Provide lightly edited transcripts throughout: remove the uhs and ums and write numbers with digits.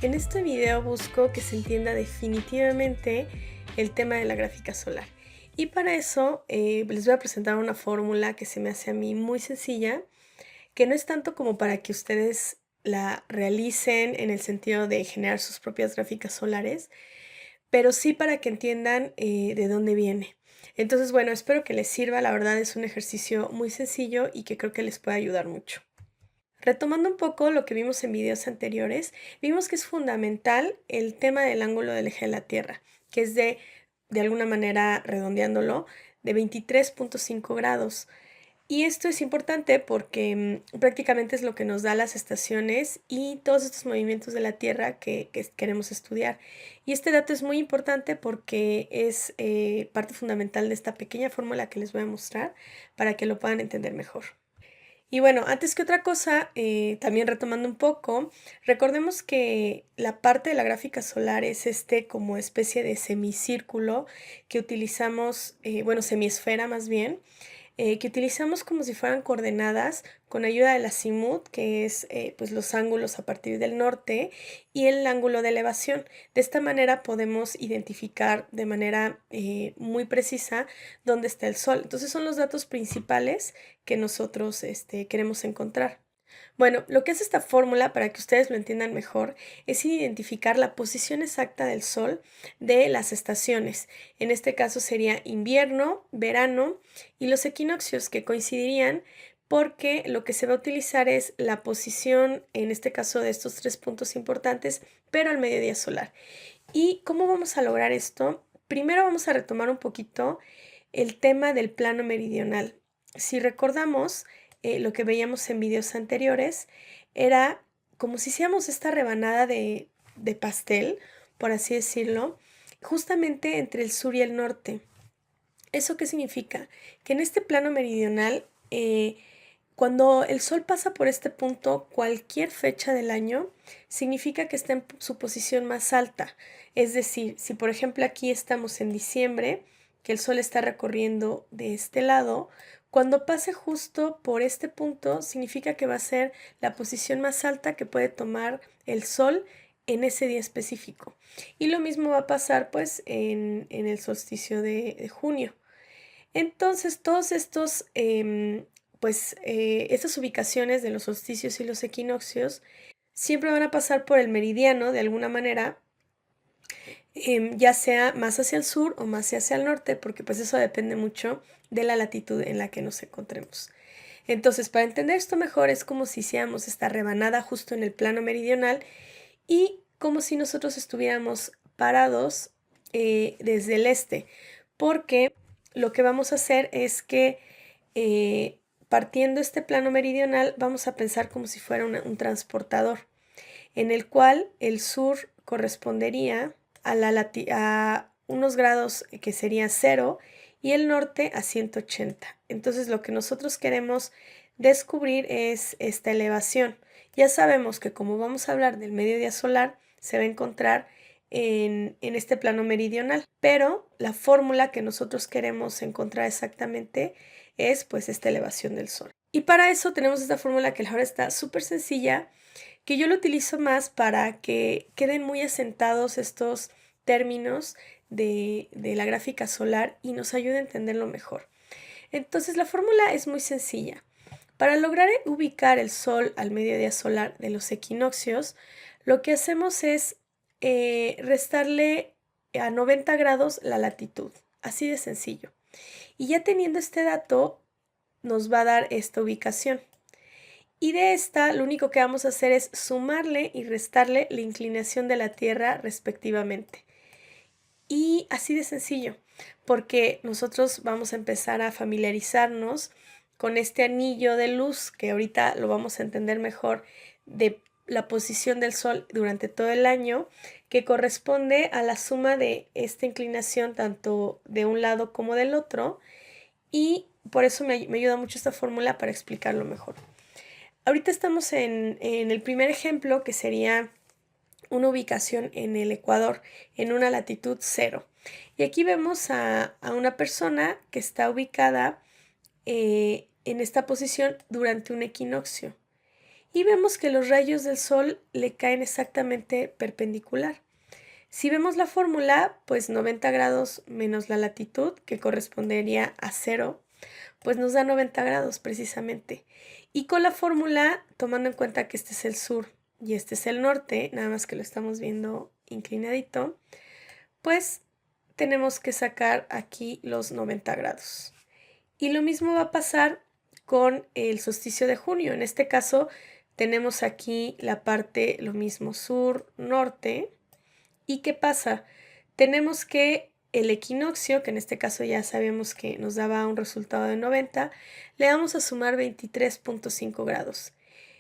En este video busco que se entienda definitivamente el tema de la gráfica solar. Y para eso les voy a presentar una fórmula que se me hace a mí muy sencilla, que no es tanto como para que ustedes la realicen en el sentido de generar sus propias gráficas solares, pero sí para que entiendan de dónde viene. Entonces, bueno, espero que les sirva. La verdad es un ejercicio muy sencillo y que creo que les puede ayudar mucho. Retomando un poco lo que vimos en videos anteriores, vimos que es fundamental el tema del ángulo del eje de la Tierra, que es de alguna manera, redondeándolo, de 23.5 grados. Y esto es importante porque prácticamente es lo que nos da las estaciones y todos estos movimientos de la Tierra que queremos estudiar. Y este dato es muy importante porque es parte fundamental de esta pequeña fórmula que les voy a mostrar para que lo puedan entender mejor. Y bueno, antes que otra cosa, también retomando un poco, recordemos que la parte de la gráfica solar es este como especie de semicírculo que utilizamos, bueno, semiesfera más bien, que utilizamos como si fueran coordenadas con ayuda del azimut, que es pues los ángulos a partir del norte, y el ángulo de elevación. De esta manera podemos identificar de manera muy precisa dónde está el Sol. Entonces son los datos principales que nosotros queremos encontrar. Bueno, lo que hace esta fórmula, para que ustedes lo entiendan mejor, es identificar la posición exacta del Sol de las estaciones. En este caso sería invierno, verano y los equinoccios, que coincidirían porque lo que se va a utilizar es la posición, en este caso de estos tres puntos importantes, pero al mediodía solar. ¿Y cómo vamos a lograr esto? Primero vamos a retomar un poquito el tema del plano meridional. Si recordamos, lo que veíamos en videos anteriores era como si hiciéramos esta rebanada de pastel, por así decirlo, justamente entre el sur y el norte. ¿Eso qué significa? Que en este plano meridional, cuando el Sol pasa por este punto, cualquier fecha del año, significa que está en su posición más alta. Es decir, si por ejemplo aquí estamos en diciembre, que el Sol está recorriendo de este lado, cuando pase justo por este punto, significa que va a ser la posición más alta que puede tomar el Sol en ese día específico. Y lo mismo va a pasar pues en el solsticio de junio. Entonces, todos estos, estas ubicaciones de los solsticios y los equinoccios siempre van a pasar por el meridiano de alguna manera, ya sea más hacia el sur o más hacia el norte, porque pues eso depende mucho de la latitud en la que nos encontremos. Entonces, para entender esto mejor, es como si hiciéramos esta rebanada justo en el plano meridional y como si nosotros estuviéramos parados desde el este, porque lo que vamos a hacer es que partiendo este plano meridional vamos a pensar como si fuera un transportador, en el cual el sur correspondería a unos grados que sería 0 y el norte a 180. Entonces lo que nosotros queremos descubrir es esta elevación. Ya sabemos que como vamos a hablar del mediodía solar, se va a encontrar en este plano meridional, pero la fórmula que nosotros queremos encontrar exactamente es pues esta elevación del Sol. Y para eso tenemos esta fórmula que ahora está súper sencilla, que yo lo utilizo más para que queden muy asentados estos términos de la gráfica solar y nos ayude a entenderlo mejor. Entonces la fórmula es muy sencilla. Para lograr ubicar el Sol al mediodía solar de los equinoccios, lo que hacemos es restarle a 90 grados la latitud, así de sencillo. Y ya teniendo este dato, nos va a dar esta ubicación. Y de esta, lo único que vamos a hacer es sumarle y restarle la inclinación de la Tierra respectivamente. Y así de sencillo, porque nosotros vamos a empezar a familiarizarnos con este anillo de luz, que ahorita lo vamos a entender mejor, de la posición del Sol durante todo el año, que corresponde a la suma de esta inclinación tanto de un lado como del otro, y por eso me ayuda mucho esta fórmula para explicarlo mejor. Ahorita estamos en el primer ejemplo, que sería una ubicación en el Ecuador, en una latitud 0. Y aquí vemos a una persona que está ubicada en esta posición durante un equinoccio. y vemos que los rayos del sol le caen exactamente perpendicular. Si vemos la fórmula, pues 90 grados menos la latitud, que correspondería a 0, pues nos da 90 grados precisamente. Y con la fórmula, tomando en cuenta que este es el sur y este es el norte, nada más que lo estamos viendo inclinadito, pues tenemos que sacar aquí los 90 grados. Y lo mismo va a pasar con el solsticio de junio. En este caso tenemos aquí la parte, lo mismo, sur, norte. ¿Y qué pasa? Tenemos que el equinoccio, que en este caso ya sabemos que nos daba un resultado de 90, le vamos a sumar 23.5 grados.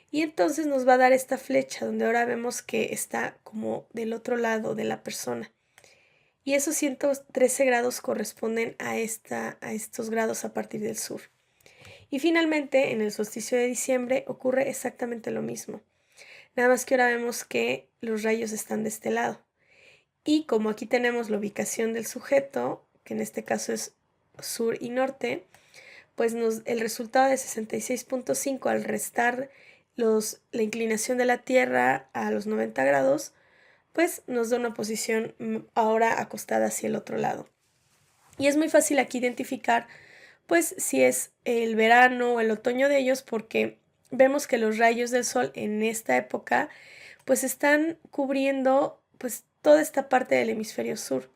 Y entonces nos va a dar esta flecha donde ahora vemos que está como del otro lado de la persona. Y esos 113 grados corresponden a estos grados a partir del sur. Y finalmente, en el solsticio de diciembre ocurre exactamente lo mismo. Nada más que ahora vemos que los rayos están de este lado. Y como aquí tenemos la ubicación del sujeto, que en este caso es sur y norte, pues el resultado de 66.5 al restar la inclinación de la Tierra a los 90 grados, pues nos da una posición ahora acostada hacia el otro lado. Y es muy fácil aquí identificar pues si es el verano o el otoño de ellos, porque vemos que los rayos del sol en esta época pues están cubriendo pues toda esta parte del hemisferio sur.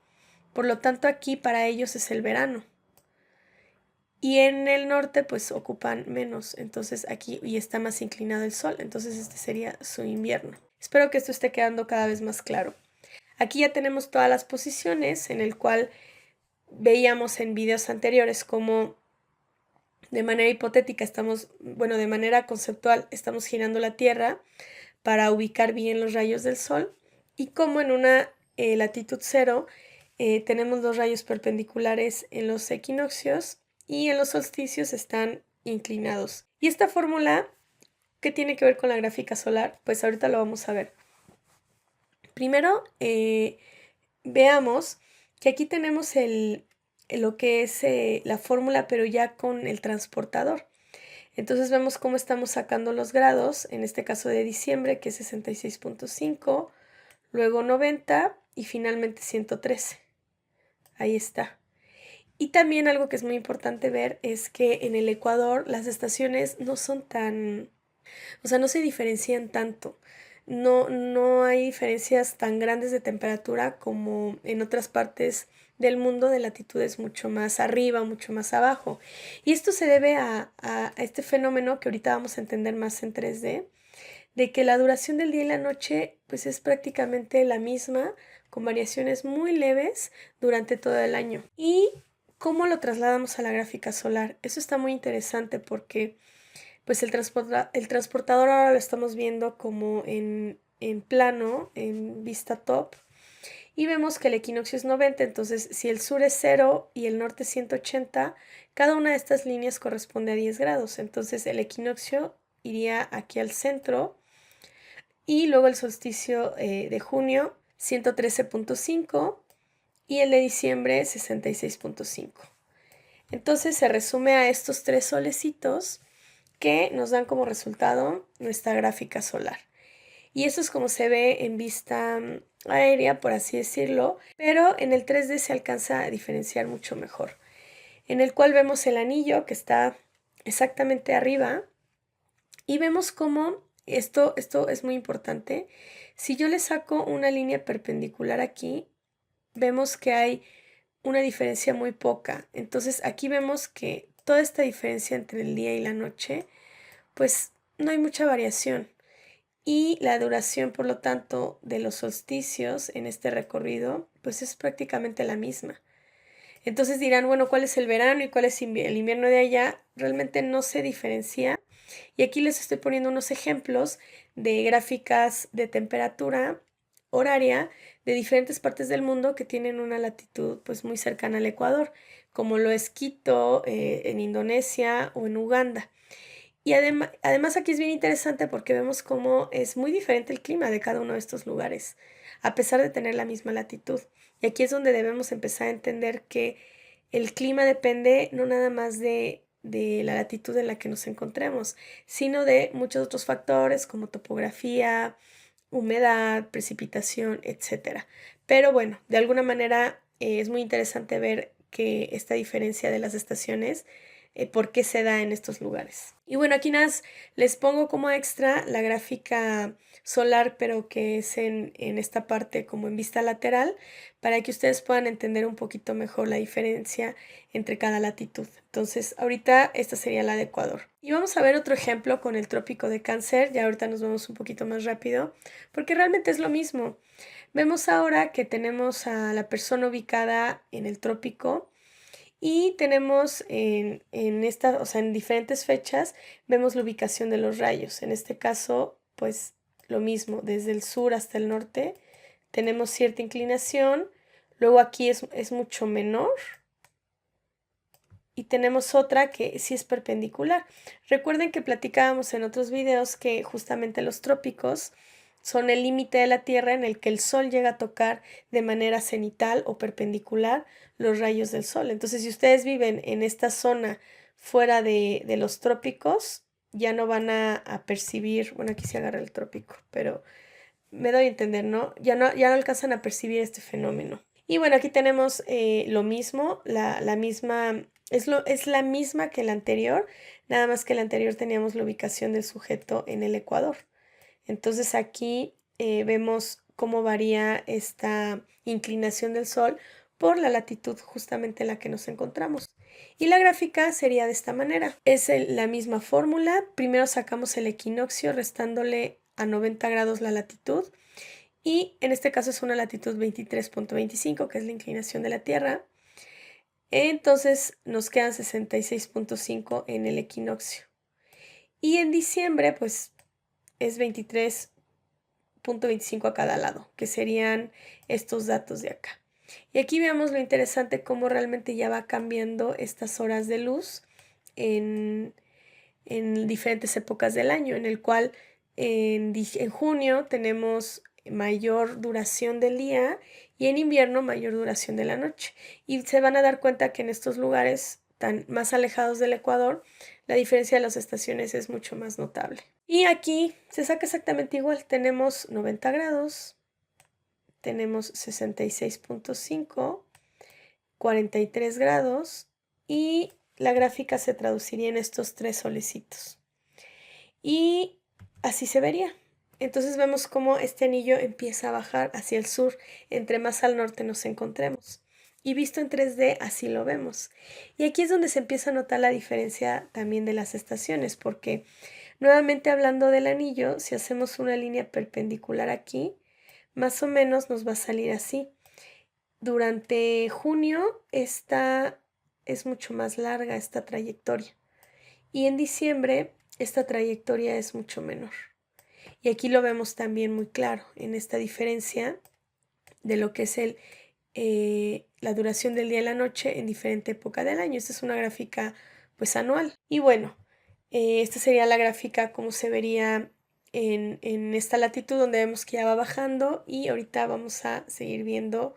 Por lo tanto, aquí para ellos es el verano. Y en el norte pues ocupan menos, entonces aquí y está más inclinado el sol, entonces este sería su invierno. Espero que esto esté quedando cada vez más claro. Aquí ya tenemos todas las posiciones en el cual veíamos en videos anteriores como de manera hipotética de manera conceptual estamos girando la Tierra para ubicar bien los rayos del sol y como en una latitud 0 tenemos los rayos perpendiculares en los equinoccios y en los solsticios están inclinados. Y esta fórmula, ¿qué tiene que ver con la gráfica solar? Pues ahorita lo vamos a ver. Primero, veamos que aquí tenemos lo que es la fórmula, pero ya con el transportador. Entonces vemos cómo estamos sacando los grados, en este caso de diciembre, que es 66.5, luego 90 y finalmente 113. Ahí está. Y también algo que es muy importante ver es que en el Ecuador las estaciones no son no se diferencian tanto. No hay diferencias tan grandes de temperatura como en otras partes del mundo de latitudes mucho más arriba, mucho más abajo. Y esto se debe a este fenómeno que ahorita vamos a entender más en 3D, de que la duración del día y la noche pues es prácticamente la misma, con variaciones muy leves durante todo el año. ¿Y cómo lo trasladamos a la gráfica solar? Eso está muy interesante porque pues el transportador ahora lo estamos viendo como en plano, en vista top, y vemos que el equinoccio es 90, entonces si el sur es 0 y el norte es 180, cada una de estas líneas corresponde a 10 grados, entonces el equinoccio iría aquí al centro y luego el solsticio de junio 113.5 y el de diciembre 66.5. Entonces se resume a estos tres solecitos que nos dan como resultado nuestra gráfica solar. Y eso es como se ve en vista aérea, por así decirlo, pero en el 3D se alcanza a diferenciar mucho mejor. En el cual vemos el anillo que está exactamente arriba y vemos cómo esto es muy importante. Si yo le saco una línea perpendicular aquí, vemos que hay una diferencia muy poca. Entonces aquí vemos que toda esta diferencia entre el día y la noche, pues no hay mucha variación. Y la duración, por lo tanto, de los solsticios en este recorrido, pues es prácticamente la misma. Entonces dirán, bueno, ¿cuál es el verano y cuál es el invierno de allá? Realmente no se diferencia. Y aquí les estoy poniendo unos ejemplos de gráficas de temperatura horaria de diferentes partes del mundo que tienen una latitud pues muy cercana al Ecuador, como lo es Quito, en Indonesia o en Uganda. Y además aquí es bien interesante porque vemos cómo es muy diferente el clima de cada uno de estos lugares, a pesar de tener la misma latitud. Y aquí es donde debemos empezar a entender que el clima depende no nada más de de la latitud en la que nos encontremos, sino de muchos otros factores como topografía, humedad, precipitación, etcétera. Pero bueno, de alguna manera es muy interesante ver que esta diferencia de las estaciones, por qué se da en estos lugares. Y bueno, aquí nada más les pongo como extra la gráfica solar, pero que es en esta parte como en vista lateral, para que ustedes puedan entender un poquito mejor la diferencia entre cada latitud. Entonces, ahorita esta sería la de Ecuador. Y vamos a ver otro ejemplo con el trópico de Cáncer. Ya ahorita nos vamos un poquito más rápido, porque realmente es lo mismo. Vemos ahora que tenemos a la persona ubicada en el trópico y tenemos o sea, en diferentes fechas, vemos la ubicación de los rayos. En este caso, pues lo mismo, desde el sur hasta el norte tenemos cierta inclinación, luego aquí es mucho menor y tenemos otra que sí es perpendicular. Recuerden que platicábamos en otros videos que justamente los trópicos son el límite de la Tierra en el que el Sol llega a tocar de manera cenital o perpendicular los rayos del Sol. Entonces, si ustedes viven en esta zona fuera de los trópicos, ya no van a percibir, bueno, aquí se agarra el trópico, pero me doy a entender, ¿no? Ya no alcanzan a percibir este fenómeno. Y bueno, aquí tenemos lo mismo, la misma, es la misma que la anterior, nada más que la anterior teníamos la ubicación del sujeto en el ecuador. Entonces aquí vemos cómo varía esta inclinación del Sol por la latitud justamente en la que nos encontramos. Y la gráfica sería de esta manera. Es la misma fórmula. Primero sacamos el equinoccio restándole a 90 grados la latitud. Y en este caso es una latitud 23.25, que es la inclinación de la Tierra. Entonces nos quedan 66.5 en el equinoccio. Y en diciembre, pues es 23.25 a cada lado, que serían estos datos de acá. Y aquí vemos lo interesante cómo realmente ya va cambiando estas horas de luz en diferentes épocas del año, en el cual en junio tenemos mayor duración del día y en invierno mayor duración de la noche. Y se van a dar cuenta que en estos lugares tan más alejados del Ecuador, la diferencia de las estaciones es mucho más notable. Y aquí se saca exactamente igual. Tenemos 90 grados, tenemos 66.5, 43 grados y la gráfica se traduciría en estos tres solecitos. Y así se vería. Entonces vemos cómo este anillo empieza a bajar hacia el sur, entre más al norte nos encontremos. Y visto en 3D, así lo vemos. Y aquí es donde se empieza a notar la diferencia también de las estaciones, porque nuevamente hablando del anillo, si hacemos una línea perpendicular aquí, más o menos nos va a salir así. Durante junio esta es mucho más larga, esta trayectoria. Y en diciembre esta trayectoria es mucho menor. Y aquí lo vemos también muy claro en esta diferencia de lo que es la duración del día y la noche en diferente época del año. Esta es una gráfica pues anual. Y bueno, esta sería la gráfica como se vería en esta latitud donde vemos que ya va bajando y ahorita vamos a seguir viendo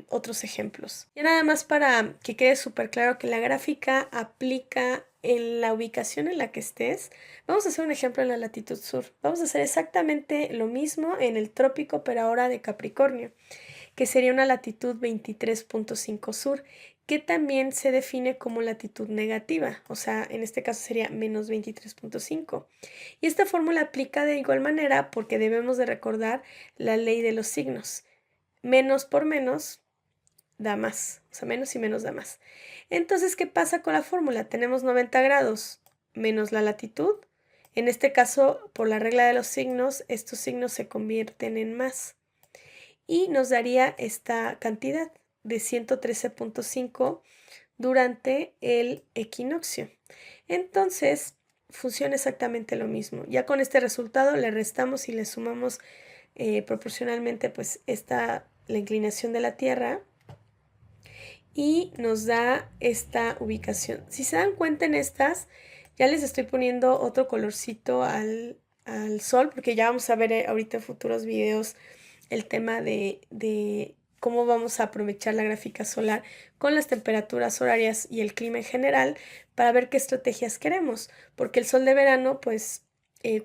otros ejemplos. Ya nada más para que quede súper claro que la gráfica aplica en la ubicación en la que estés. Vamos a hacer un ejemplo en la latitud sur. Vamos a hacer exactamente lo mismo en el trópico, pero ahora de Capricornio, que sería una latitud 23.5 sur, que también se define como latitud negativa, o sea, en este caso sería menos 23.5. Y esta fórmula aplica de igual manera porque debemos de recordar la ley de los signos. Menos por menos da más, o sea, menos y menos da más. Entonces, ¿qué pasa con la fórmula? Tenemos 90 grados menos la latitud. En este caso, por la regla de los signos, estos signos se convierten en más. Y nos daría esta cantidad de 113.5 durante el equinoccio. Entonces, funciona exactamente lo mismo. Ya con este resultado le restamos y le sumamos proporcionalmente pues la inclinación de la Tierra y nos da esta ubicación. Si se dan cuenta en estas, ya les estoy poniendo otro colorcito al sol porque ya vamos a ver ahorita en futuros videos el tema de cómo vamos a aprovechar la gráfica solar con las temperaturas horarias y el clima en general para ver qué estrategias queremos, porque el sol de verano, pues,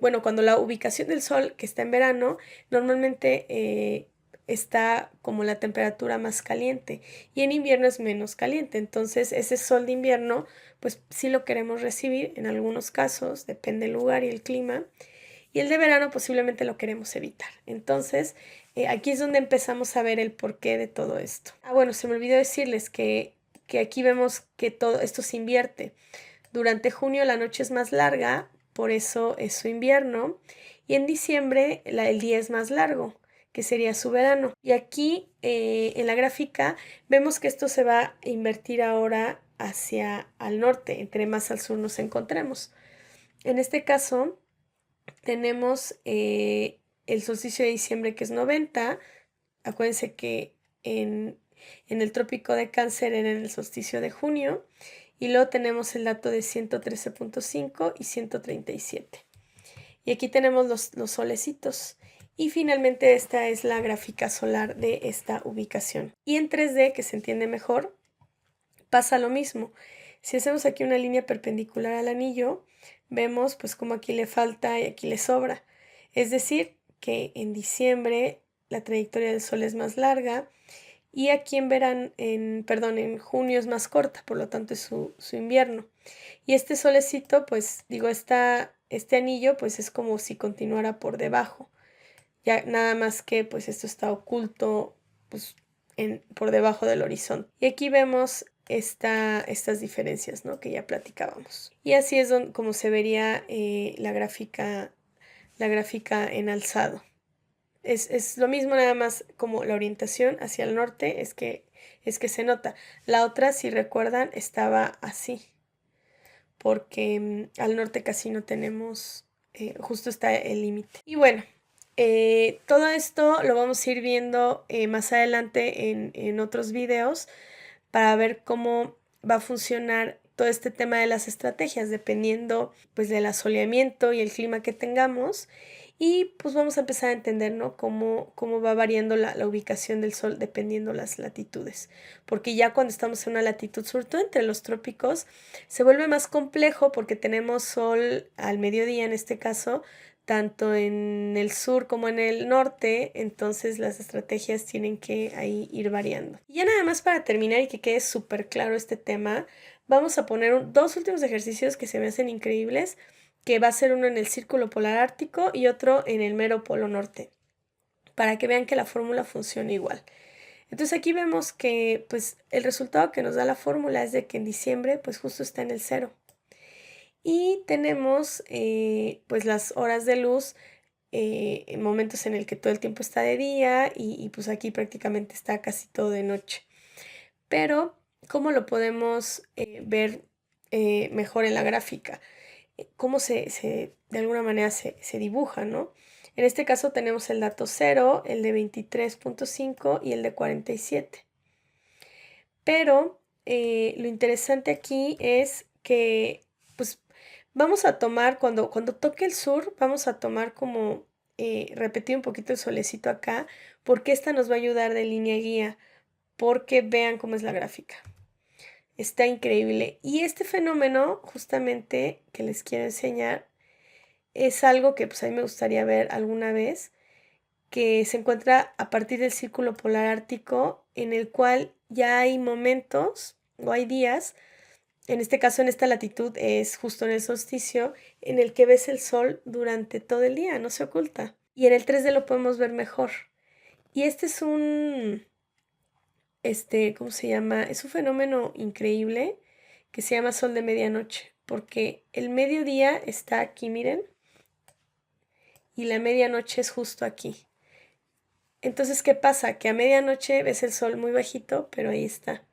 bueno, cuando la ubicación del sol que está en verano, normalmente está como la temperatura más caliente y en invierno es menos caliente, entonces ese sol de invierno, pues sí lo queremos recibir en algunos casos, depende del lugar y el clima, y el de verano posiblemente lo queremos evitar. Entonces, aquí es donde empezamos a ver el porqué de todo esto. Ah, bueno, se me olvidó decirles que aquí vemos que todo esto se invierte. Durante junio la noche es más larga, por eso es su invierno, y en diciembre el día es más largo, que sería su verano. Y aquí en la gráfica vemos que esto se va a invertir ahora hacia al norte, entre más al sur nos encontremos. En este caso, tenemos el solsticio de diciembre que es 90. Acuérdense que en el trópico de Cáncer era en el solsticio de junio. Y luego tenemos el dato de 113.5 y 137. Y aquí tenemos los solecitos. Y finalmente esta es la gráfica solar de esta ubicación. Y en 3D, que se entiende mejor, pasa lo mismo. Si hacemos aquí una línea perpendicular al anillo, vemos pues como aquí le falta y aquí le sobra. Es decir, que en diciembre la trayectoria del Sol es más larga y aquí en junio es más corta, por lo tanto es su invierno. Y este solecito, pues digo, este anillo pues es como si continuara por debajo. Ya nada más que pues esto está oculto pues por debajo del horizonte. Y aquí vemos estas diferencias, ¿no? Que ya platicábamos. Y así es como se vería la gráfica en alzado. Es lo mismo, nada más como la orientación hacia el norte es que se nota. La otra, si recuerdan, estaba así, porque al norte casi no tenemos, justo está el límite. Y bueno, todo esto lo vamos a ir viendo más adelante en otros videos para ver cómo va a funcionar todo este tema de las estrategias dependiendo pues del asoleamiento y el clima que tengamos. Y pues vamos a empezar a entender, ¿no? Cómo va variando la ubicación del sol dependiendo las latitudes. Porque ya cuando estamos en una latitud, sobre todo entre los trópicos, se vuelve más complejo porque tenemos sol al mediodía en este caso, tanto en el sur como en el norte, entonces las estrategias tienen que ahí ir variando. Y ya nada más para terminar y que quede súper claro este tema, vamos a poner dos últimos ejercicios que se me hacen increíbles, que va a ser uno en el círculo polar ártico y otro en el mero polo norte, para que vean que la fórmula funciona igual. Entonces aquí vemos que pues el resultado que nos da la fórmula es de que en diciembre pues justo está en el 0. Y tenemos pues las horas de luz en momentos en el que todo el tiempo está de día y pues aquí prácticamente está casi todo de noche. Pero, ¿cómo lo podemos ver mejor en la gráfica? Cómo de alguna manera se dibuja, ¿no? En este caso tenemos el dato 0, el de 23.5 y el de 47. Pero lo interesante aquí es que, pues, vamos a tomar, cuando toque el sur, vamos a tomar como, repetir un poquito el solecito acá, porque esta nos va a ayudar de línea guía, porque vean cómo es la gráfica. Está increíble. Y este fenómeno, justamente, que les quiero enseñar, es algo que pues a mí me gustaría ver alguna vez, que se encuentra a partir del círculo polar ártico, en el cual ya hay momentos o hay días, en este caso en esta latitud es justo en el solsticio, en el que ves el sol durante todo el día, no se oculta. Y en el 3D lo podemos ver mejor. Y este es ¿cómo se llama? Es un fenómeno increíble que se llama sol de medianoche, porque el mediodía está aquí, miren, y la medianoche es justo aquí. Entonces, ¿qué pasa? Que a medianoche ves el sol muy bajito, pero ahí está.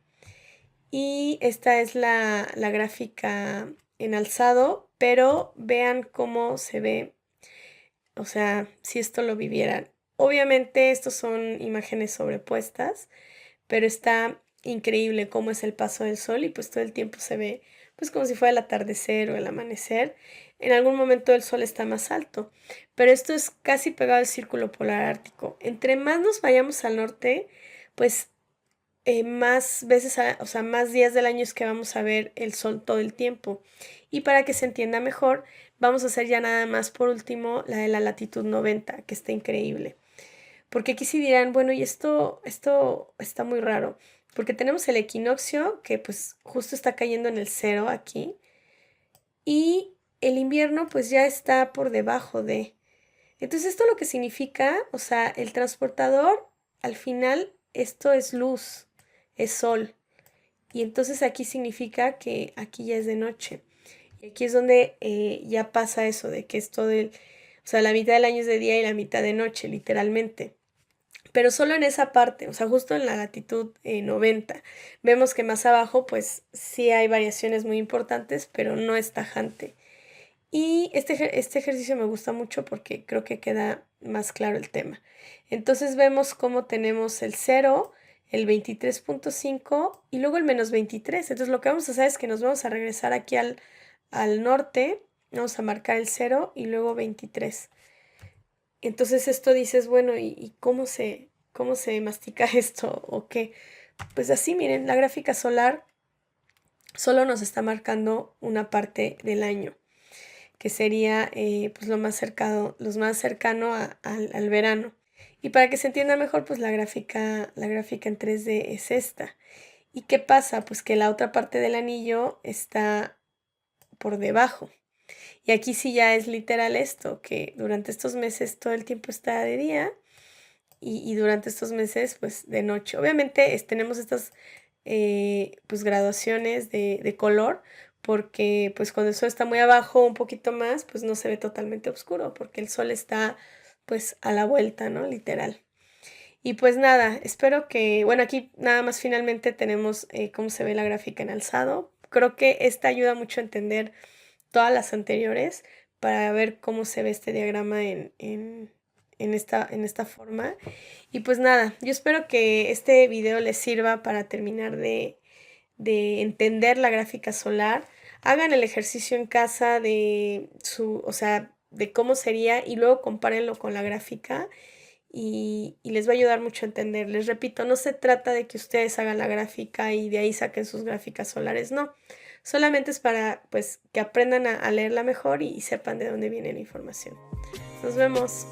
Y esta es la gráfica en alzado, pero vean cómo se ve, o sea, si esto lo vivieran. Obviamente, estos son imágenes sobrepuestas, pero está increíble cómo es el paso del sol y pues todo el tiempo se ve pues como si fuera el atardecer o el amanecer. En algún momento el sol está más alto, pero esto es casi pegado al círculo polar ártico. Entre más nos vayamos al norte, pues más veces, o sea, más días del año es que vamos a ver el sol todo el tiempo. Y para que se entienda mejor, vamos a hacer ya nada más por último la de la latitud 90, que está increíble. Porque aquí sí dirán, bueno, y esto está muy raro, porque tenemos el equinoccio, que pues justo está cayendo en el cero aquí, y el invierno pues ya está por debajo de. Entonces esto lo que significa, o sea, el transportador, al final, esto es luz, es sol. Y entonces aquí significa que aquí ya es de noche. Y aquí es donde ya pasa eso, de que esto del, o sea, la mitad del año es de día y la mitad de noche, literalmente. Pero solo en esa parte, o sea, justo en la latitud 90. Vemos que más abajo, pues sí hay variaciones muy importantes, pero no es tajante. Y este ejercicio me gusta mucho porque creo que queda más claro el tema. Entonces vemos cómo tenemos el 0, el 23.5 y luego el -23. Entonces lo que vamos a hacer es que nos vamos a regresar aquí al norte, vamos a marcar el 0 y luego 23. Entonces esto dices, bueno, ¿y cómo se mastica esto o qué? Pues así, miren, la gráfica solar solo nos está marcando una parte del año, que sería pues lo más cercano al verano. Y para que se entienda mejor, pues la gráfica en 3D es esta. ¿Y qué pasa? Pues que la otra parte del anillo está por debajo. Y aquí sí ya es literal esto, que durante estos meses todo el tiempo está de día y durante estos meses pues de noche. Obviamente tenemos estas pues graduaciones de color porque pues cuando el sol está muy abajo un poquito más pues no se ve totalmente oscuro porque el sol está pues a la vuelta, ¿no? Literal. Y pues nada, espero que, bueno, aquí nada más finalmente tenemos cómo se ve la gráfica en alzado. Creo que esta ayuda mucho a entender todas las anteriores para ver cómo se ve este diagrama en esta forma. Y pues nada, yo espero que este video les sirva para terminar de entender la gráfica solar. Hagan el ejercicio en casa o sea, de cómo sería y luego compárenlo con la gráfica y les va a ayudar mucho a entender. Les repito, no se trata de que ustedes hagan la gráfica y de ahí saquen sus gráficas solares, no. Solamente es para pues que aprendan a leerla mejor y sepan de dónde viene la información. Nos vemos.